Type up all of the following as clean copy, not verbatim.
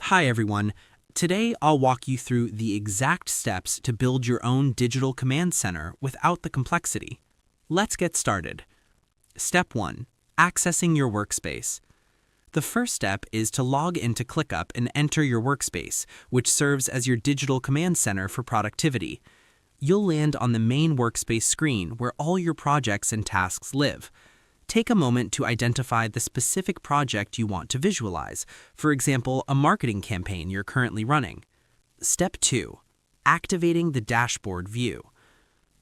Hi everyone. Today I'll walk you through the exact steps to build your own digital command center without the complexity. Let's get started. Step 1. Accessing your workspace. The first step is to log into ClickUp and enter your workspace, which serves as your digital command center for productivity. You'll land on the main workspace screen where all your projects and tasks live. Take a moment to identify the specific project you want to visualize, for example, a marketing campaign you're currently running. Step 2. Activating the dashboard view.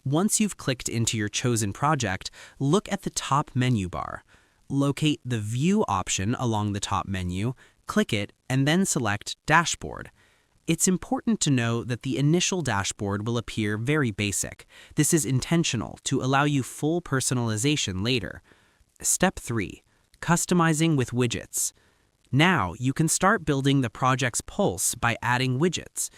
Once you've clicked into your chosen project, look at the top menu bar. Locate the View option along the top menu, click it, and then select Dashboard. It's important to know that the initial dashboard will appear very basic. This is intentional to allow you full personalization later. Step 3. Customizing with widgets. Now you can start building the project's pulse by adding widgets.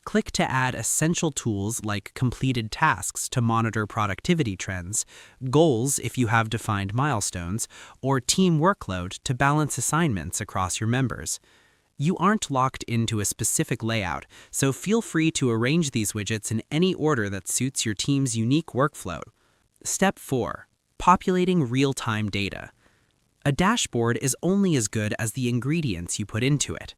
Click to add essential tools like completed tasks to monitor productivity trends, goals if you have defined milestones, or team workload to balance assignments across your members. You aren't locked into a specific layout, so feel free to arrange these widgets in any order that suits your team's unique workflow. Step 4. Populating real-time data. A dashboard is only as good as the ingredients you put into it.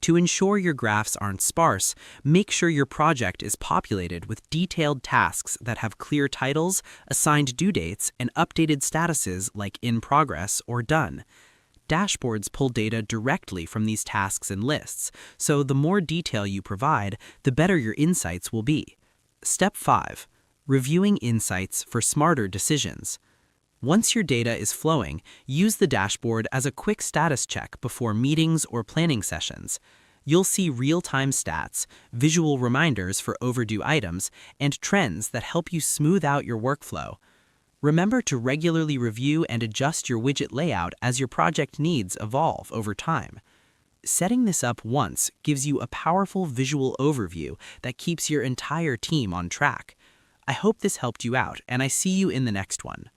To ensure your graphs aren't sparse, make sure your project is populated with detailed tasks that have clear titles, assigned due dates, and updated statuses like in progress or done. Dashboards pull data directly from these tasks and lists, so the more detail you provide, the better your insights will be. Step 5. Reviewing insights for smarter decisions. Once your data is flowing, use the dashboard as a quick status check before meetings or planning sessions. You'll see real-time stats, visual reminders for overdue items, and trends that help you smooth out your workflow. Remember to regularly review and adjust your widget layout as your project needs evolve over time. Setting this up once gives you a powerful visual overview that keeps your entire team on track. I hope this helped you out, and I see you in the next one.